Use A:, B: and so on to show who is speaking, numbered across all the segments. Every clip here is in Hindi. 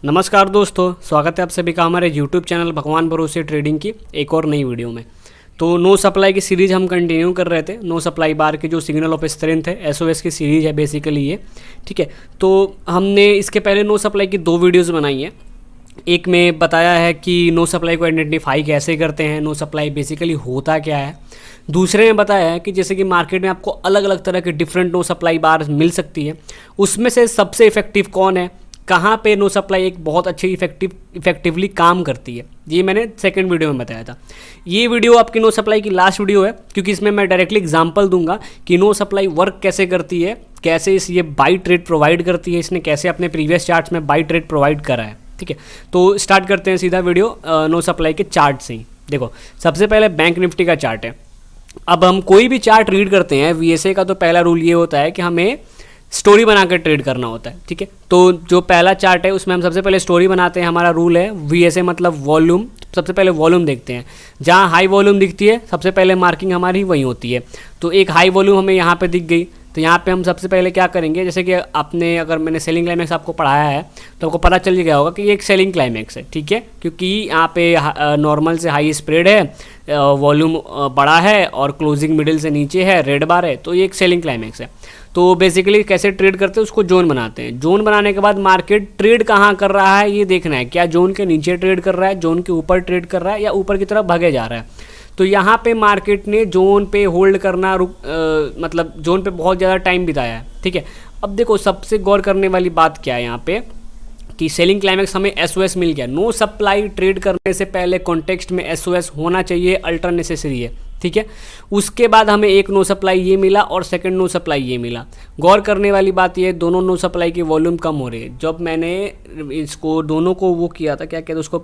A: नमस्कार दोस्तों, स्वागत है आप सभी का हमारे YouTube चैनल भगवान भरोसे ट्रेडिंग की एक और नई वीडियो में। तो नो सप्लाई की सीरीज़ हम कंटिन्यू कर रहे थे। नो सप्लाई बार के जो सिग्नल ऑफ स्ट्रेंथ है एसओएस की सीरीज़ है बेसिकली ये, ठीक है। तो हमने इसके पहले नो सप्लाई की 2 वीडियोज़ बनाई हैं। एक में बताया है कि नो सप्लाई को आइडेंटिफाई कैसे करते हैं, नो सप्लाई बेसिकली होता क्या है। दूसरे में बताया है कि जैसे कि मार्केट में आपको अलग अलग तरह के डिफरेंट नो सप्लाई बार मिल सकती है, उसमें से सबसे इफेक्टिव कौन है, कहाँ पे नो सप्लाई एक बहुत अच्छी इफेक्टिवली काम करती है, ये मैंने सेकंड वीडियो में बताया था। ये वीडियो आपकी नो सप्लाई की लास्ट वीडियो है, क्योंकि इसमें मैं डायरेक्टली एग्जांपल दूंगा कि नो सप्लाई वर्क कैसे करती है, कैसे ये बाई ट्रेड प्रोवाइड करती है, इसने कैसे अपने प्रीवियस चार्ट्स में बाई ट्रेड प्रोवाइड करा है, ठीक है। तो स्टार्ट करते हैं सीधा वीडियो नो सप्लाई के चार्ट से ही। देखो, सबसे पहले बैंक निफ्टी का चार्ट है। अब हम कोई भी चार्ट रीड करते हैं वीएसए का, तो पहला रूल ये होता है कि हमें स्टोरी बनाकर ट्रेड करना होता है, ठीक है। तो जो पहला चार्ट है उसमें हम सबसे पहले स्टोरी बनाते हैं। हमारा रूल है वीएसए मतलब वॉल्यूम, सबसे पहले वॉल्यूम देखते हैं। जहाँ हाई वॉल्यूम दिखती है सबसे पहले मार्किंग हमारी वहीं होती है। तो एक हाई वॉल्यूम हमें यहाँ पे दिख गई, तो यहाँ पे हम सबसे पहले क्या करेंगे, जैसे कि आपने अगर मैंने सेलिंग क्लाइमेक्स आपको पढ़ाया है तो आपको पता चल गया होगा कि ये एक सेलिंग क्लाइमेक्स है, ठीक है। क्योंकि यहाँ पे नॉर्मल से हाई स्प्रेड है, वॉल्यूम बड़ा है और क्लोजिंग मिडिल से नीचे है, रेड बार है, तो ये एक सेलिंग क्लाइमेक्स है। तो बेसिकली कैसे ट्रेड करते हैं उसको जोन बनाते हैं। जोन बनाने के बाद मार्केट ट्रेड कहाँ कर रहा है ये देखना है, क्या जोन के नीचे ट्रेड कर रहा है, जोन के ऊपर ट्रेड कर रहा है, या ऊपर की तरफ भागे जा रहा है। तो यहाँ पे मार्केट ने जोन पे होल्ड करना मतलब जोन पे बहुत ज़्यादा टाइम बिताया है, ठीक है। अब देखो, सबसे गौर करने वाली बात क्या है यहाँ पे कि सेलिंग क्लाइमेक्स हमें एसओएस मिल गया। नो सप्लाई ट्रेड करने से पहले कॉन्टेक्स्ट में एसओएस होना चाहिए, अल्ट्रा नेसेसरी है, ठीक है। उसके बाद हमें एक नो सप्लाई ये मिला और सेकंड नो सप्लाई ये मिला। गौर करने वाली बात ये, दोनों नो सप्लाई की वॉल्यूम कम हो रही है। जब मैंने इसको दोनों को वो किया था, क्या कहते हैं उसको,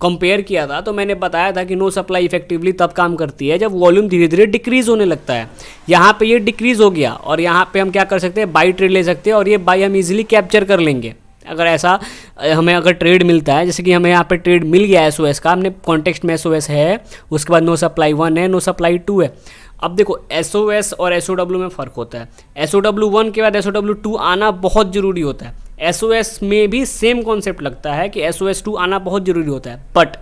A: कंपेयर किया था, तो मैंने बताया था कि नो सप्लाई इफेक्टिवली तब काम करती है जब वॉल्यूम धीरे धीरे डिक्रीज होने लगता है। यहाँ पे ये डिक्रीज हो गया और यहाँ पे हम क्या कर सकते हैं, बाई ट्रेड ले सकते हैं और ये बाई हम इजीली कैप्चर कर लेंगे। अगर ऐसा हमें अगर ट्रेड मिलता है, जैसे कि हमें यहाँ पे ट्रेड मिल गया एसओएस का, हमने कॉन्टेक्स्ट में एसओएस है, उसके बाद नो सप्लाई 1 है, नो सप्लाई 2 है। अब देखो, एसओएस और एसओडब्ल्यू में फ़र्क होता है। एसओडब्ल्यू 1 के बाद एसओडब्ल्यू 2 आना बहुत ज़रूरी होता है। एसओएस में भी सेम कॉन्सेप्ट लगता है कि एसओएस 2 आना बहुत ज़रूरी होता है, बट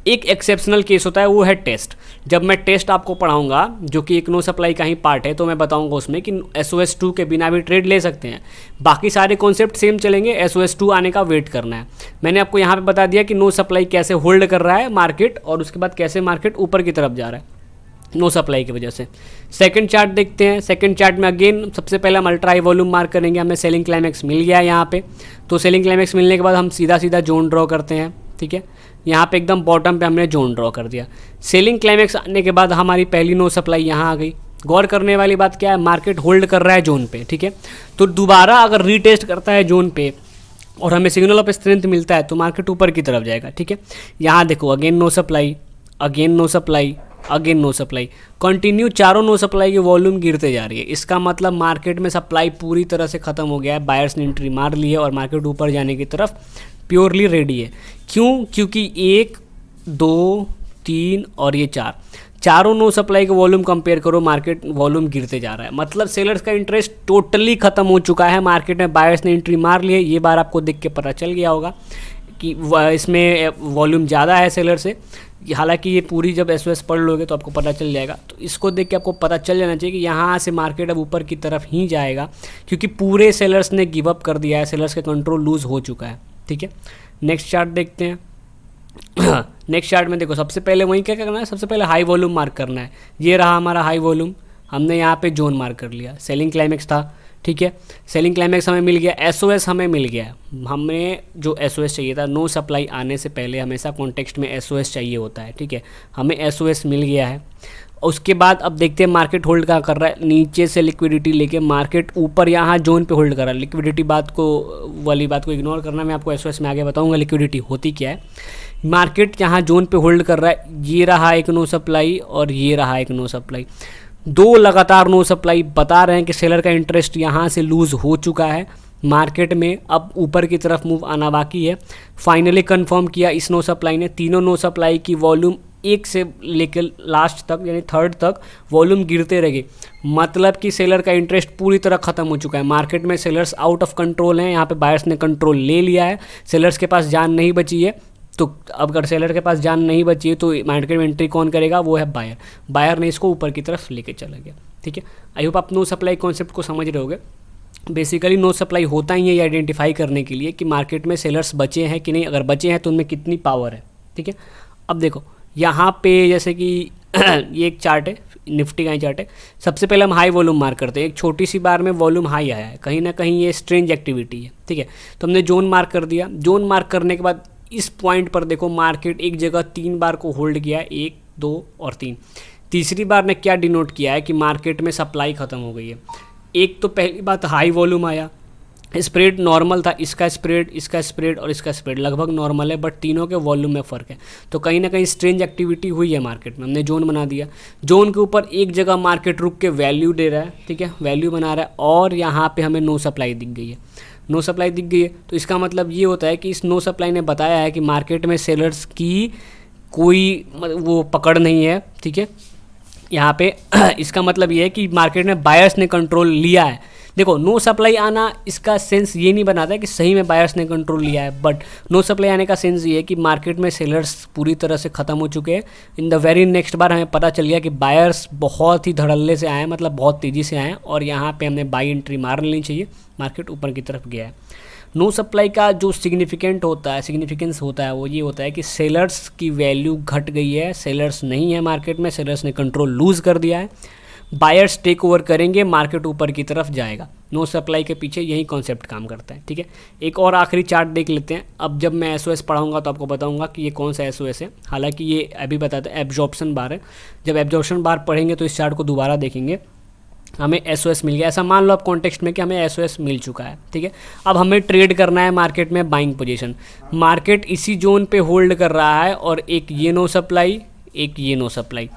A: एक एक्सेप्शनल केस होता है, वो है टेस्ट। जब मैं टेस्ट आपको पढ़ाऊंगा, जो कि एक नो सप्लाई का ही पार्ट है, तो मैं बताऊंगा उसमें कि एसओएस 2 के बिना भी ट्रेड ले सकते हैं। बाकी सारे कॉन्सेप्ट सेम चलेंगे, एसओएस 2 आने का वेट करना है। मैंने आपको यहाँ पे बता दिया कि नो सप्लाई कैसे होल्ड कर रहा है मार्केट, और उसके बाद कैसे मार्केट ऊपर की तरफ जा रहा है नो सप्लाई की वजह से। सेकंड चार्ट देखते हैं। सेकंड चार्ट में अगेन सबसे पहले हम अल्ट्रा हाई वॉल्यूम मार्क करेंगे। हमें सेलिंग क्लाइमेक्स मिल गया है यहाँ पे। तो सेलिंग क्लाइमेक्स मिलने के बाद हम सीधा सीधा जोन ड्रॉ करते हैं, ठीक है। यहाँ पे एकदम बॉटम पे हमने जोन ड्रॉ कर दिया। सेलिंग क्लाइमेक्स आने के बाद हमारी पहली नो सप्लाई यहाँ आ गई। गौर करने वाली बात क्या है, मार्केट होल्ड कर रहा है जोन पे, ठीक है। तो दोबारा अगर रीटेस्ट करता है जोन पे और हमें सिग्नल ऑफ स्ट्रेंथ मिलता है तो मार्केट ऊपर की तरफ जाएगा, ठीक है। यहाँ देखो, again no supply, again no supply, again no supply, continue चारों नो सप्लाई की वॉल्यूम गिरते जा रही है। इसका मतलब मार्केट में सप्लाई पूरी तरह से ख़त्म हो गया है, बायर्स ने एंट्री मार ली है और मार्केट ऊपर जाने की तरफ प्योरली रेडी है। क्यों? क्योंकि 1, 2, 3 और ये 4 चारों नो सप्लाई के वॉल्यूम कंपेयर करो, मार्केट वॉल्यूम गिरते जा रहा है। मतलब सेलर्स का इंटरेस्ट टोटली ख़त्म हो चुका है, मार्केट में बायर्स ने एंट्री मार ली है। ये बार आपको देख के पता चल गया होगा कि इसमें वॉल्यूम ज़्यादा है सेलर से। हालांकि ये पूरी जब एसओएस पढ़ लोगे तो आपको पता चल जाएगा। तो इसको देख के आपको पता चल जाना चाहिए कि यहाँ से मार्केट अब ऊपर की तरफ ही जाएगा, क्योंकि पूरे सेलर्स ने गिव अप कर दिया है, सेलर्स का कंट्रोल लूज हो चुका है, ठीक है। नेक्स्ट चार्ट देखते हैं। नेक्स्ट चार्ट में देखो, सबसे पहले वहीं क्या करना है, सबसे पहले हाई वॉल्यूम मार्क करना है। ये रहा हमारा हाई वॉल्यूम, हमने यहाँ पे जोन मार्क कर लिया। सेलिंग क्लाइमेक्स था, ठीक है। सेलिंग क्लाइमेक्स हमें मिल गया, एसओएस हमें मिल गया। हमें जो एसओएस चाहिए था, नो सप्लाई आने से पहले हमेशा कॉन्टेक्स्ट में एसओएस चाहिए होता है, ठीक है। हमें एसओएस मिल गया है। उसके बाद अब देखते हैं मार्केट होल्ड क्या कर रहा है। नीचे से लिक्विडिटी लेके मार्केट ऊपर यहाँ जोन पे होल्ड कर रहा है। लिक्विडिटी बात को इग्नोर करना, मैं आपको एसओएस में आगे बताऊंगा लिक्विडिटी होती क्या है। मार्केट यहाँ जोन पे होल्ड कर रहा है। ये रहा एक नो सप्लाई और ये रहा एक नो सप्लाई, 2 लगातार नो सप्लाई बता रहे हैं कि सेलर का इंटरेस्ट यहाँ से लूज़ हो चुका है। मार्केट में अब ऊपर की तरफ मूव आना बाकी है। फाइनली कंफर्म किया इस नो सप्लाई ने। तीनों नो सप्लाई की वॉल्यूम एक से लेकर लास्ट तक यानी थर्ड तक वॉल्यूम गिरते रहेंगे, मतलब कि सेलर का इंटरेस्ट पूरी तरह ख़त्म हो चुका है। मार्केट में सेलर्स आउट ऑफ कंट्रोल हैं, यहाँ पे बायर्स ने कंट्रोल ले लिया है, सेलर्स के पास जान नहीं बची है। तो अब अगर सेलर के पास जान नहीं बची है तो मार्केट में एंट्री कौन करेगा, वो है बायर। बायर ने इसको ऊपर की तरफ लेके चला गया। ठीक है, आई होप आप नो सप्लाई कॉन्सेप्ट को समझ रहे होगे। बेसिकली नो सप्लाई होता ही है ये आइडेंटिफाई करने के लिए कि मार्केट में सेलर्स बचे हैं कि नहीं, अगर बचे हैं तो उनमें कितनी पावर है। ठीक है, अब देखो यहाँ पे जैसे कि ये एक चार्ट है, निफ्टी का ही चार्ट है। सबसे पहले हम हाई वॉल्यूम मार्क करते हैं, एक छोटी सी बार में वॉल्यूम हाई आया है, कहीं ना कहीं ये स्ट्रेंज एक्टिविटी है। ठीक है, तो हमने जोन मार्क कर दिया। जोन मार्क करने के बाद इस पॉइंट पर देखो मार्केट एक जगह 3 बार को होल्ड किया है, 1 2 और 3। तीसरी बार ने क्या डिनोट किया है कि मार्केट में सप्लाई ख़त्म हो गई है। एक तो पहली बात हाई वॉल्यूम आया, स्प्रेड नॉर्मल था, इसका स्प्रेड और इसका स्प्रेड लगभग नॉर्मल है, बट तीनों के वॉल्यूम में फ़र्क है। तो कहीं ना कहीं स्ट्रेंज एक्टिविटी हुई है मार्केट में। हमने जोन बना दिया, जोन के ऊपर एक जगह मार्केट रुक के वैल्यू दे रहा है। ठीक है, वैल्यू बना रहा है और यहाँ पे हमें नो सप्लाई दिख गई है। नो सप्लाई दिख गई है तो इसका मतलब ये होता है कि इस नो सप्लाई ने बताया है कि मार्केट में सेलर्स की कोई वो पकड़ नहीं है। ठीक है, यहाँ पे इसका मतलब ये है कि मार्केट में बायर्स ने कंट्रोल लिया है। देखो नो सप्लाई आना इसका सेंस ये नहीं बनाता है कि सही में बायर्स ने कंट्रोल लिया है, बट नो सप्लाई आने का सेंस ये है कि मार्केट में सेलर्स पूरी तरह से ख़त्म हो चुके हैं। इन द वेरी नेक्स्ट बार हमें पता चल गया कि बायर्स बहुत ही धड़ल्ले से आए हैं, मतलब बहुत तेज़ी से आए हैं और यहाँ पे हमने बाई एंट्री मार लेनी चाहिए। मार्केट ऊपर की तरफ गया है। नो सप्लाई का जो सिग्निफिकेंस होता है वो ये होता है कि सेलर्स की वैल्यू घट गई है, सेलर्स नहीं है मार्केट में, सेलर्स ने कंट्रोल लूज़ कर दिया है, बायर्स टेक ओवर करेंगे, मार्केट ऊपर की तरफ जाएगा। नो सप्लाई के पीछे यही कॉन्सेप्ट काम करता है। ठीक है, एक और आखिरी चार्ट देख लेते हैं। अब जब मैं एसओएस पढ़ाऊंगा तो आपको बताऊंगा कि ये कौन सा एसओएस है। हालांकि ये अभी बताते हैं एब्जॉर्प्शन बार है। जब एब्जॉर्प्शन बार पढ़ेंगे तो इस चार्ट को दोबारा देखेंगे, हमें एसओएस मिल गया। ऐसा मान लो आप कॉन्टेक्स्ट में कि हमें एसओएस मिल चुका है। ठीक है, अब हमें ट्रेड करना है मार्केट में बाइंग पोजीशन। मार्केट इसी जोन पे होल्ड कर रहा है और एक ये नो सप्लाई, एक ये नो सप्लाई,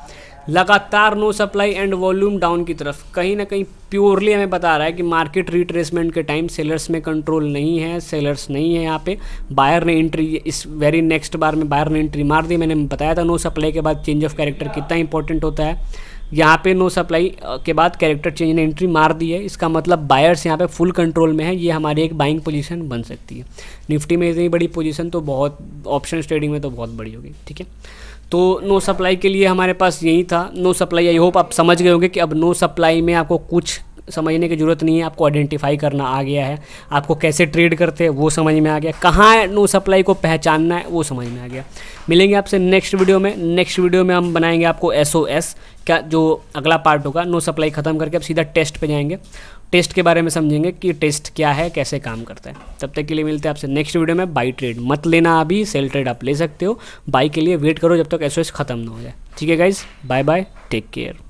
A: लगातार no supply and volume down की तरफ। कहीं ना कहीं प्योरली हमें बता रहा है कि मार्केट रिट्रेसमेंट के टाइम सेलर्स में कंट्रोल नहीं है, सेलर्स नहीं है यहाँ पे। बायर ने एंट्री इस वेरी नेक्स्ट बार में बायर ने एंट्री मार दी। मैंने बताया था नो सप्लाई के बाद चेंज ऑफ कैरेक्टर कितना इंपॉर्टेंट होता है। यहाँ पे नो सप्लाई के बाद कैरेक्टर चेंज ने एंट्री मार दी है, इसका मतलब बायर्स यहाँ पे फुल कंट्रोल में है। ये हमारी एक बाइंग पोजीशन बन सकती है। निफ्टी में इतनी बड़ी पोजीशन तो बहुत, ऑप्शन ट्रेडिंग में तो बहुत बड़ी होगी। ठीक है, तो नो सप्लाई के लिए हमारे पास यही था। नो सप्लाई, आई होप आप समझ गए होंगे कि अब नो सप्लाई में आपको कुछ समझने की ज़रूरत नहीं है, आपको आइडेंटिफाई करना आ गया है, आपको कैसे ट्रेड करते हैं वो समझ में आ गया, कहाँ नो सप्लाई को पहचानना है वो समझ में आ गया। मिलेंगे आपसे नेक्स्ट वीडियो में। नेक्स्ट वीडियो में हम बनाएंगे आपको एसओएस का जो अगला पार्ट होगा। नो सप्लाई ख़त्म करके अब सीधा टेस्ट पे जाएंगे, टेस्ट के बारे में समझेंगे कि टेस्ट क्या है, कैसे काम करता है। तब तक के लिए मिलते हैं आपसे नेक्स्ट वीडियो में। बाई ट्रेड मत लेना, अभी सेल ट्रेड आप ले सकते हो, बाई के लिए वेट करो जब तक एसओएस ख़त्म ना हो जाए। ठीक है guys, bye bye, take care.